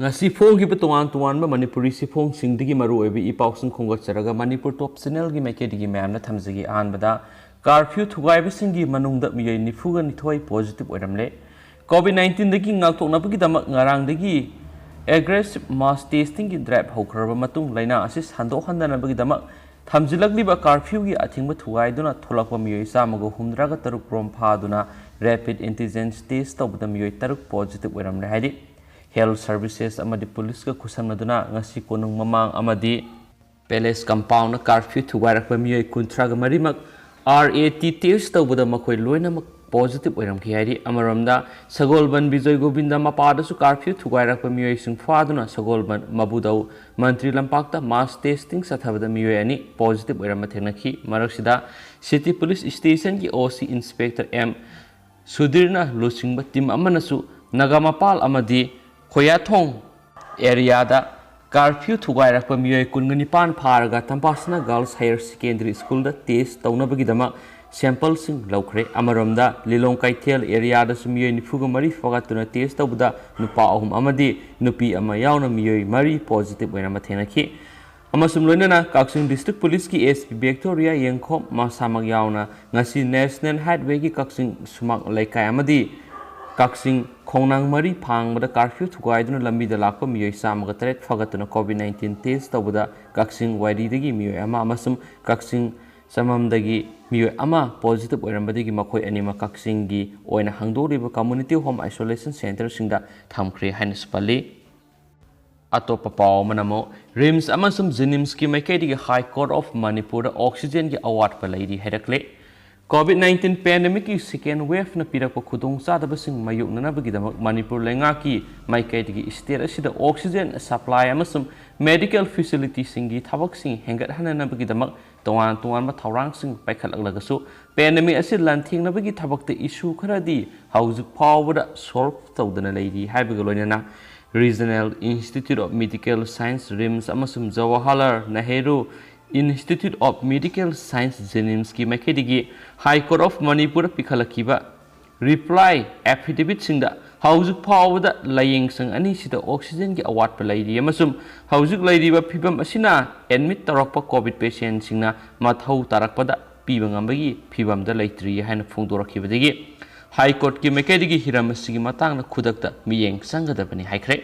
ngasi phong gi betongan tuan ba manipuri si phong sing digi maru ebi I pausing khongot charaga manipur top channel gi meke digi ma'am na thamjigi an bada curfew thugai ba sing gi manung da miyai nifu ga nithoi positive oiramle covid 19 dagi ngaktok na bagi damak ngarang dagi aggressive mass testing gi drive hokhraba matung laina asis hando handana bagi damak thamjilagli ba curfew gi athing ba thugai duna tholakwa miyai samago humdra ga taruk prom pha duna rapid antigen test tawbada miyai taruk positive oiramle haidi health services amadi police ka khusamnaduna ngasi konung mamang amadi palace compound na curfew thuwairak pa miyai kunthra ga marimak RAT test tawbada makoi loina mak positive oiram ki hairi amaramda sagolban bijoy govinda mapada su curfew thuwairak pa miyai sing faduna sagolban mabudau mantri lampakta mass testing sathabada miyai ani positive oiram mathengna ki maraksida city police station ki OC inspector M Sudirna losingba team amanasu nagamapal amadi Khoyathong area da curfew thugai pa miyai kungani pan pharaga Tampasna Girls Higher Secondary School da test tawnabagi dama sample sing laukhre amaramda Lilong Kaithel area da sumiyai nifuga mari fagatuna test tawda nupa ahum amadi nupi ama yauna miyai mari positive oina mathenaki amasum loinana Kaksing District Police ki SP Victoria Yengkhom masamag yauna ngasi National Highway ki Kaksing sumak laikai amadi Kaksing Khongnang mari phangbada curfew thugaiduna lambi da lakpa miyoi samaga taret fagatuna covid 19 test tawbada Kaksing Wairi dagi miyoi ama amasum Kaksing samamdagi miyoi ama positive oirambadagi makhoi anima Kaksing gi oina hangdoriba community home isolation center singda thamkhre haina spali atopa paw manamo RIMS amasum Jenims ki maikedi High Court of Manipur oxygen gi award pa laidi herakle COVID 19 pandemic ki second wave na pirakpa khudong chadaba sing mayuk nanabagi damak Manipur lenga ki maikaitigi state asida oxygen supply amasum medical facility singi thabak sing hengat hananabagi damak tongan tongan ma thaurang sing paikhatlagasu pandemic asid lanthing nabagi thabakta issue kharadi haujuk phawbada solve tawdana leidi haibaga loinana Regional Institute of Medical Science RIMS amasum Jawaharlal Nehru Institute of Medical Science Jenims ki maikedi High Court of Manipur pikhalakiba reply affidavit singda haujuk phawda layeng sang ani sida oxygen ki award pa laidi amasum haujuk laidiba phibam asina admit tarakpa covid patient singna mathau tarakpada piba ngambagi phibam da laitri haina phongdorakibadagi High Court ki maikedi hiram sigi matang na khudakta miyeng sangadabani haikre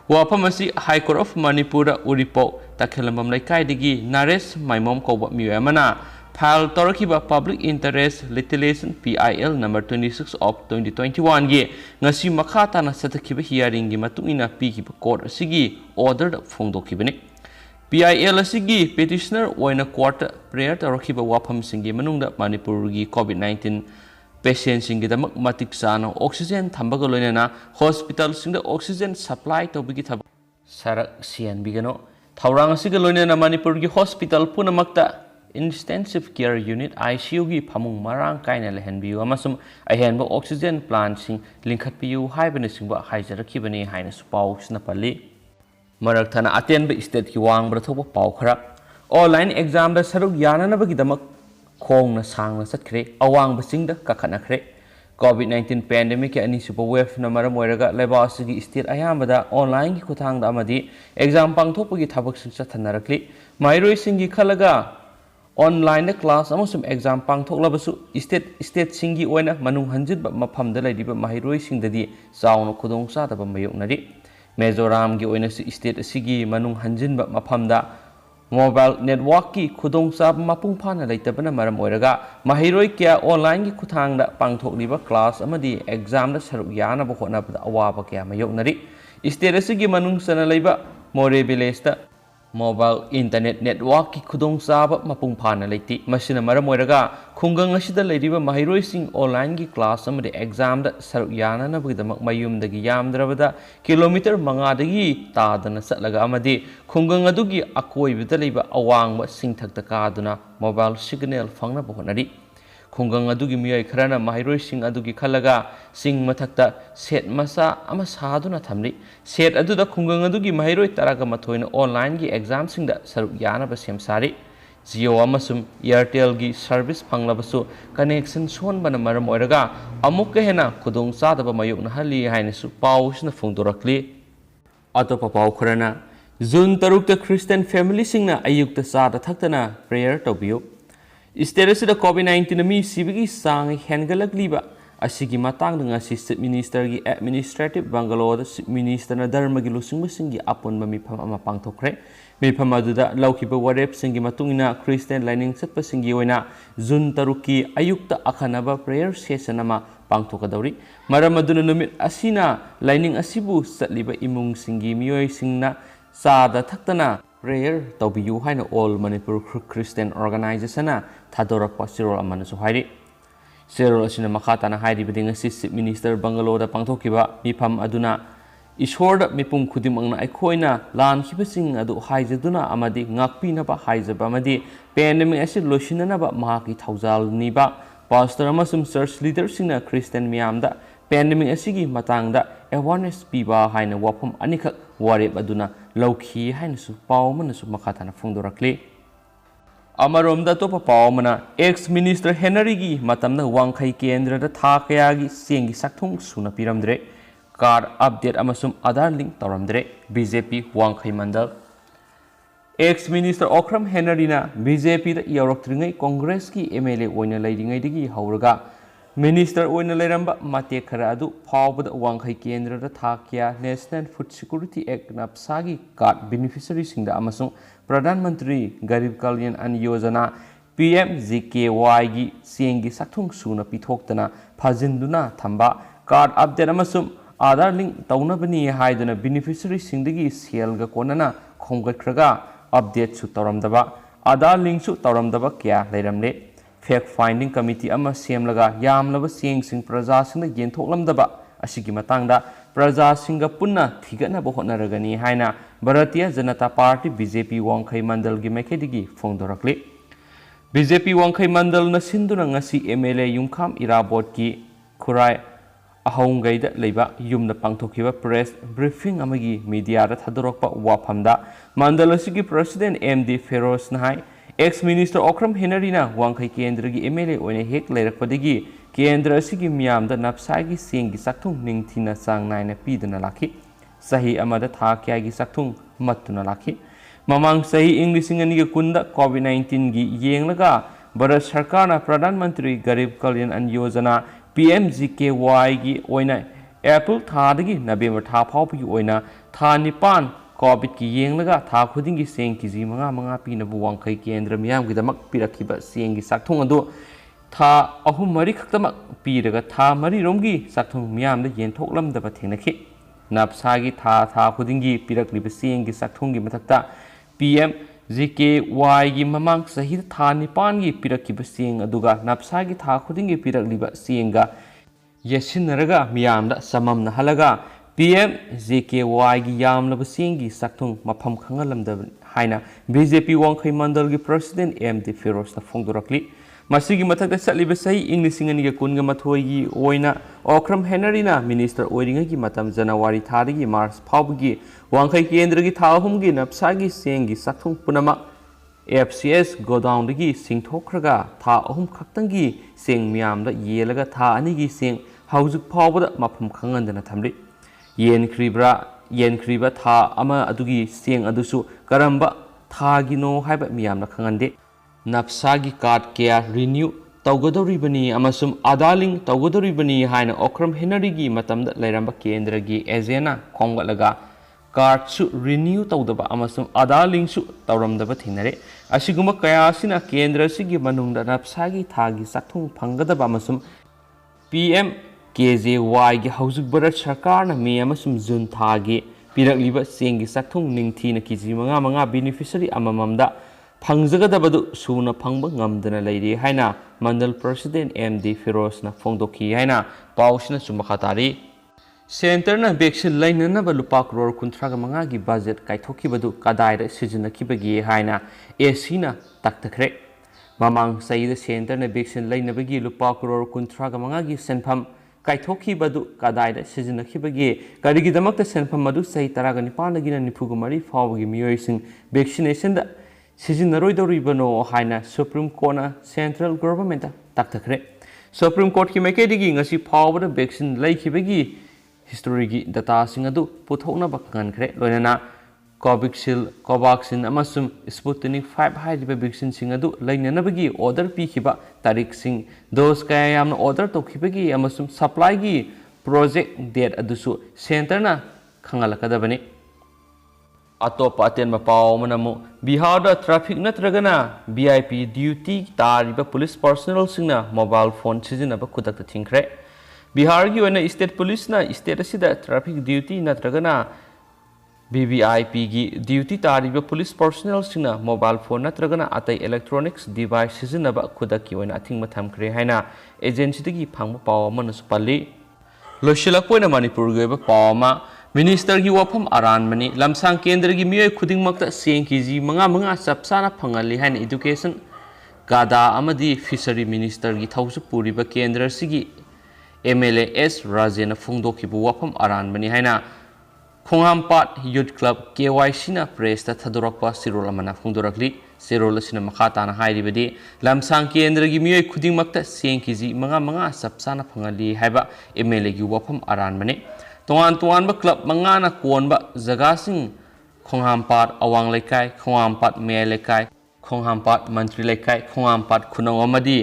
Wapamasi High Court of Manipur Uripo Takhelambam Laikai Nares Maimom Koba Miyamana Pal Torakiba Public Interest Litigation PIL number 26 of 2021 gi ngasi makata na satakiba hearing gi matungina pikiba court asigi order phongdokibani PIL asigi petitioner oina court prayer torakiba wapam singi manungda Manipur gi COVID 19 Patients in the matic sana oxygen tambago loinana hospital sing the oxygen supply to bigi thab sarak sian bigano thaurang siga loinana Manipur gi hospital punamakta intensive care unit ICU gi phamung marang kaina lehen biu amasum ahenba oxygen plant sing linkhat piu haibane singba haijarakibani haina supau snapali marak thana aten be state ki wang bra thoba pau khara online exam da saruk yanana bagi damak khong na sang na satkre awang basing da kakhana khre covid 19 pandemic ani super wave na maram oiraga leba asigi state ayamada online ki khuthang da amadi exam pangthokpagi thabak sing chathanarakli mairoi singi khalaga online da class amasum exam pangthoklabasu state singi oina manung hanjit ba mafam da laidiba mairoi singdadi chauna khudong cha da ba mayoknari Mizoram gi oina state asigi manung hanjin ba mafam da Mobile network ki khudong sab mapung phana leitabana maram oiraga mahiroi kya online ki khuthang da pangthokliba class amadi exam da saruk yana ba khona ba awaba kya mayoknari state asigi manung sana leiba more village da mobile internet network ki khudong sab mapung phana leiti masina maram oiraga khungang asida leiriba mahiroi sing online ki class amadi exam da saruk yana na bugdamak mayum dagi yamdrabada kilometer manga dagi tadana satlaga amadi khungang adugi akoi bida leiba awangba singthakta kaduna mobile signal phangna bohnari khungang adugi miyai kharana mahiroi sing adugi khalaga sing mathakta set masa ama saduna thamri set aduda khungang adugi mahiroi taraga mathoina online gi exam singda saruk yana ba semsari Jio amasum Airtel gi service phanglabasu connection sonbana maram oiraga amuk hena khudong chadaba mayokna hali hainasu pausna phongdorakli Atop pav Kharna June तरुक Christian family सिंगना अयुक्त चाद थक्तना prayer तौबियो state कोविड-19 मी सिबगी सांग हेनगलकलीबा असिगी Matang ngasi chief minister की administrative Bangalore chief minister धर्म की लुसिंग अपुनब मिफम अमा पांगथोखरे मिफम अदुदा लौखिबा वरेप सिंगी मतुंगिना Christian lining Chatap सिंगी ओइना जून तरुकी अयुक्त अखनबा prayer session अमा पांगथोकदौरी मरम अदुना नुमित असिना lining असिबु चटलिबा इमुंग सिंगी मियोय सिंगना चादा थक्तना prayer तौबियु हाइना ऑल मणिपुर क्रिस्टियन ऑर्गेनाइजेशन थादोरप सिरोल अमनसु हाइरि सेरोल असिना मखाताना हाइरिबदि ngasi चीफ मिनिस्टर बंगलोर पांगथोकिबा मिफम अदुना ईश्वर मिपुंग खुदिमंगना अखोइना लानखिबसिंग अदु हाइजदुना अमदि ngakpinaba हाइजबा अमदि पेंडेमिक असि लोसिननबा महाकी थौजालनिबा पास्टर अमसुम चर्च लीडरसिंगना क्रिस्टियन मियामदा पेंडेमिक असिगी मतंगदा अवेयरनेस पीबा हाइना वाफम अनिखक वारेब अदुना लौखी हाइनसु पावमनसु मखाताना फोंदोरक्ली अमरोमदा तोप पावमना एक्स मिनिस्टर हेनरी की मतमना वांखै केंद्र था कयागी सेंगी सक्थुंग सुना पिरमद्रे कार्ड अपडेट अमसुम आधार लिंक तौरमद्रे बीजेपी वांखै मंडल एक्स मिनिस्टर ओख्रम हेनरीना बीजेपी दा यौरक्त्रिङै कांग्रेस की एमएलए ओइना लैरिङैदगी हौरगा मिनिस्टर ओइना लैरंबा माते खरा अदु फावबद वांखै केंद्र दा था कया नेशनल फूड सिक्योरिटी एक्ट नपसागी कार्ड बेनिफिशियरी सिंगदा अमसुम प्रधानमंत्री गरीब कल्याण अन्न योजना PMGKY की सेंगी सक्थुंग सुना पिथोक्तना फाजिंदुना थंबा कार्ड अपडेट अमसुम आधार लिंक तौनबनी हाइदुना बेनिफिशियरी सिंगदगी सेलगा कोनना खोंगखरगा अपडेट सु तौरमदबा आधार लिंक सु तौरमदबा क्या लैरमले फैक्ट फाइंडिंग कमिटी अमा सेमलगा यामलबा सेंगसिंग प्रजासिंग येंथोकलमदबा असिगी मतंगदा प्रजासिंग पुन्ना थिगनबा होनरगनी हाइना भारतीय जनता पार्टी बीजेपी वांखै मंडल की मैखेदिगी फोंदोरक्ली बीजेपी वांखै मंडल न सिंदुना ngasi एमएलए युमखाम इराबोट की खुराय अहौंगैदा लेबा युमना पांगथोखिबा प्रेस ब्रीफिंग अमगी मीडिया दा थादोरकपा वाफमदा मंडल असिगी प्रेसिडेंट एमडी फेरोज नाहाय एक्स मिनिस्टर ओख्रम हेनरीना वांखै केंद्र की एमएलए ओइने हेक लेरकपदगी केंद्र असिगी मियामदा नपसागी सेंगी सक्थुंग निंगथिना चांग नायना पीदना लाखि सही अमदा था क्यागी सक्थुंग मत्तुना लाखि ममांग सही इंग लिसिंग अनिगा कुंदा कोविड-19 की येंगलगा भारत सरकार प्रधानमंत्री गरीब कल्याण अन्न योजना PMGKY की ओइना अप्रैल थादगी नवेंबर था फाउबगी ओइना था निपान कोविड की येंगलगा था खुदिंगी सेंग केजी मंगा मंगा पीनबु वांखै केंद्र मियामगिदमक पिरखिबा सेंगी सक्थुंग अदु था अहुम मरी खक्तमक पीरगा था मरी रोमगी सक्थुंग मियामदा येंथोकलमदबा थेंगनखि नपसागी था खुदिंगी पिरक्लिबा सेंगी सक्थुंगी मथक्ता PMGKY की ममांग सही था निपान की पिरक्किबा सेंग अदुगा नपसागी था खुदिंगी पिरक्लिबा सेंगा यसिनरगा मियामदा सममना हलगा PMGKY की यामलबा सेंगी सक्थुंग मफम खंगलमदब हाइना बीजेपी वांखै मंडल की प्रेसिडेंट एमडी फेरोज फोंदोरक्ली मसीगी मथक्ता चलिबा सही इंग लिसिंग अनिगा कुनगा मथोयगी ओइना ओख्रम हेनरीना मिनिस्टर ओइरिङैगी मतम जनवरी थादगी मार्च फाउबगी वांखै केंद्र की था अहुमगी नपसागी सेंगी सक्थुंग पुनमक FCS गोडाउनदगी सिंथोखरगा था अहुम खक्तंगी सेंग मियामदा येलगा था अनिगी सेंग हौजुक फाउबदा मफम खंगंदना थमली येनख्रिबा था अमा अदुगी सेंग अदुसु करंबा थागिनो हाइबा मियामना खंगंदे नपसागी कार्ड क्या रिन्यू तौगदौरिबनी अमसुम आधालिंग तौगदौरिबनी हाइना ओख्रम हेनरीगी मतमदा लैरंबा केंद्रगी एजेना खोंगलगा कार्ड सु रिन्यू तौदबा अमसुम आधालिंग सु तौरमदबा थेंगनरे असिगुम कयासिना केंद्र सिगी मनुंगदा नपसागी थागी सक्थुंग फंगदबा अमसुम PMKJY की हौजुक भारत सरकार मे अमसुम जून थागी पिरक्लिबा सेंगी सक्थुंग निंगथीना केजी मंगा मंगा बेनिफिशियरी अमममदा फंगजगदबदु सुना फंगबा ngamdana leiri haina mandal president MD Feroz na phongdokhi haina pausina sumakhatari center na vaccine lainana ba lupa crore kuntraga manga gi budget kaithokibadu kadaira sizinakibagi haina AC na taktakre mamang saida center na vaccine lainabagi lupa crore kuntraga manga gi senpham kaithokibadu kadaira sizinakibagi karigidamakta senpham madu sahi taraga nipanagina nifugumari fawgi miyoising vaccination da सिजिनरोइदौरिबनो हाइना supreme court central government ताकथखरे supreme court की मैकेदिगी ngasi फावबदा vaccine लैखिबगी history डाटासिंग अदु पुथोकनब खंगनख्रे लोइनना कोवैक्सीन अमसुम स्पुतनिक 5 हाइरिबा वैक्सीन सिंग अदु लैननबगी ऑर्डर पीखिबा तारीख सिंग डोज कया यामना ऑर्डर तौखिबगी अमसुम सप्लाई की प्रोजेक्ट डेट अदुसु सेंटरना खंगलकदबनी अतोप अतेन पाव मनमु बिहार ट्रैफिक नत्रगना वीआईपी ड्यूटी तारिबा पुलिस पर्सनल सिंगना मोबाइल फोन सिजनब खुदक थिंख्रे बिहार की ओना स्टेट पुलिस ना स्टेट असिदा ट्रैफिक ड्यूटी नत्रगना वीवीआईपी की ड्यूटी तारिबा पुलिस पर्सनल सिंगना मोबाइल फोन नत्रगना अतै इलेक्ट्रॉनिक्स डिवाइस सिजनब खुदक की ओना थिंग थमख्रे हैना एजेंसी दगी फंग पाव मनसु पल्ली लोशिलकपोइना मणिपुर गे पावमा मिनिस्टर की वफम अरानमनी लमसांग केंद्र की मियोय खुदिंगमक्ता सेंग केजी मंगा मंगा चपसाना फंगली है एजुकेशन गादा अमदी फिशरी मिनिस्टर की थौसु पुरीबा केंद्र सिगी एमएलए एस राजेन फोंदोखिबु वफम अरानमनी हैना खोंगामपाट यूथ क्लब केवाईसी ना प्रेस थदोरकपा सिरोल अमना फोंदोरकली सिरोल असिना मखाताना हाइरिबदी लमसांग केंद्र की मियोय खुदिंगमक्ता सेंग केजी मंगा मंगा चपसाना फंगली हैबा एमएलए की वफम अरानमनी तोान तोान क्लब मंगाना कोनब जगह खोंगामपाट अवांग लेकाय खोंगामपाट मेय लेकाय खोंगामपाट मंत्री लेकाय खोंगामपाट खुनौ अमदी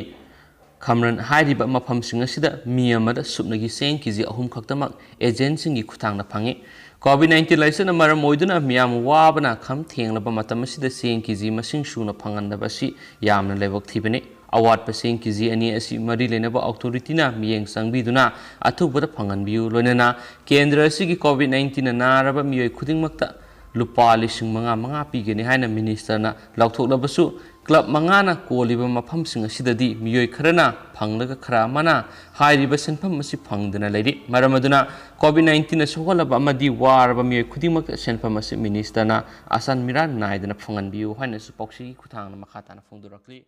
खमरन हाइरिबा मफमसिंग असिदा मी अमदा सुपनगी सेंग केजी अहुम खक्तमक एजेंसिंग की खुथांगना फंगी कोविड-19 लाइसन मरम ओइदुना मियाम वाबना खम थेंगलबा मतम असिदा सेंग केजी मसिंग सुना फंगनदबसि यामना लेबक थिबने अवार्ड पेसेंग केजी अनि असि मरी लेनबा अथॉरिटीना मियेंग संगबिदुना अथुबदा फंगनबियु लोनना केंद्र असिगी कोविड-19 नारबा मियोय खुदिंगमक्ता लुपा लिसिंग मंगा मंगा पीगेनि हाइना मिनिस्टरना लौथोकलबसु क्लब मंगाना कोलिबा मफमसिंग असिददी मियोय खरना फंगलगा खरा मना हाइरिबा सेनफम असि फंगदना लेरि मरमदुना कोविड-19 सोहलबा अमदी वारबा मियोय खुदिंगमक्ता सेनफम असि मिनिस्टरना आसान मिरा नायदना फंगनबियु हाइना सुपौक्सि खुथांगना मखाताना फोंदोरकली